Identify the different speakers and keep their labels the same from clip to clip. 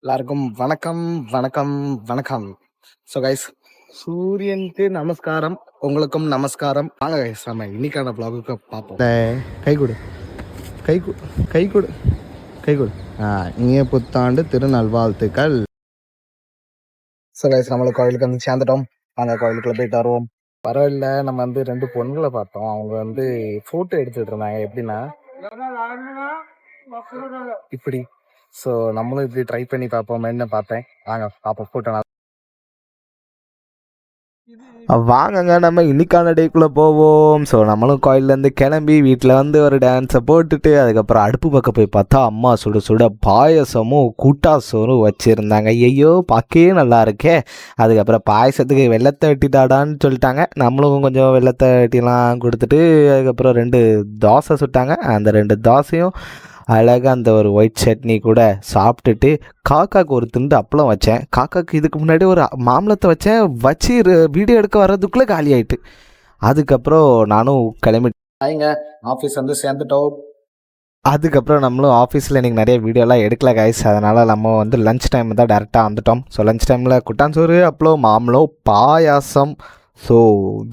Speaker 1: எல்லாருக்கும் வணக்கம் வணக்கம் வணக்கம். ஸோ கைஸ், சூரியனுக்கு நமஸ்காரம், உங்களுக்கும் நமஸ்காரம். வாங்க கைஸ், நம்ம இன்னைக்கான vlog-க்கு பார்ப்போம். கை கொடு, கை கொடு, கை கொடு, கை கொடு. இனிய புத்தாண்டு திருநல்வாழ்த்துக்கள். ஸோ கைஸ், நம்மளுக்கு கோயிலுக்கு வந்து சேர்ந்துட்டோம். வாங்க கோயிலுக்குள்ள போயிட்டு வருவோம். பரவாயில்ல, நம்ம வந்து 2 பொண்ணுங்களை பார்த்தோம். அவங்க வந்து ஃபோட்டோ எடுத்துட்டு இருந்தாங்க. எப்படின்னா இப்படி. ஸோ நம்மளும் இப்படி ட்ரை பண்ணி பார்ப்போமேன்னு பார்த்தேன். வாங்க பார்ப்போம் ஃபோட்டோ. வாங்கங்க நம்ம இன்னைக்கான டேக்குள்ளே போவோம். ஸோ நம்மளும் கோயிலேருந்து கிளம்பி வீட்டில் வந்து ஒரு டான்ஸை போட்டுட்டு அதுக்கப்புறம் அடுப்பு பக்கம் போய் பார்த்தா அம்மா சுட சுட பாயசமும் கூட்டாசோறும் வச்சுருந்தாங்க. ஐயோ பார்க்கவே நல்லா இருக்கே. அதுக்கப்புறம் பாயசத்துக்கு வெள்ளத்தை வெட்டிட்டாடான்னு சொல்லிட்டாங்க. நம்மளும் கொஞ்சம் வெள்ளத்தை வெட்டிலாம் கொடுத்துட்டு அதுக்கப்புறம் 2 தோசை சுட்டாங்க. அந்த 2 தோசையும் அழகாக அந்த ஒரு ஒயிட் சட்னி கூட சாப்பிட்டுட்டு காக்காவுக்கு ஒரு துண்டு அப்பளம் வச்சேன். காக்காவுக்கு இதுக்கு முன்னாடி ஒரு மாம்பழத்தை வச்சேன். வச்சு வீடியோ எடுக்க வர்றதுக்குள்ளே காலி ஆகிட்டு. அதுக்கப்புறம் நானும் கிளம்பிட்டேங்க. ஆஃபீஸ் வந்து சேர்ந்துட்டோம். அதுக்கப்புறம் நம்மளும் ஆஃபீஸில் இன்றைக்கி நிறைய வீடியோலாம் எடுக்கல கைஸ். அதனால் நம்ம வந்து லன்ச் டைம் தான் டேரெக்டாக வந்துட்டோம். ஸோ லன்ச் டைமில் குட்டாஞ்சோறு, அப்பளம், மாம்பழம், பாயாசம். ஸோ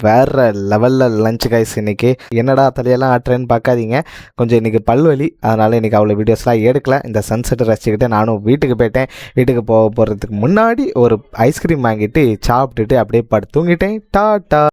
Speaker 1: வேறு லெவலில் லன்ச் கைஸ் இன்றைக்கி. என்னடா தலையெல்லாம் ஆட்டுறேன்னு பார்க்காதீங்க, கொஞ்சம் இன்றைக்கி பல்வலி. அதனால் இன்றைக்கி அவ்வளோ வீடியோஸ்லாம் எடுக்கல. இந்த சன்செட்டை ரசிச்சுக்கிட்டு நானும் வீட்டுக்கு போயிட்டேன். வீட்டுக்கு போகிறதுக்கு முன்னாடி ஒரு ஐஸ்கிரீம் வாங்கிட்டு சாப்பிட்டுட்டு அப்படியே படுத்து தூங்கிட்டேன். டாட்டா.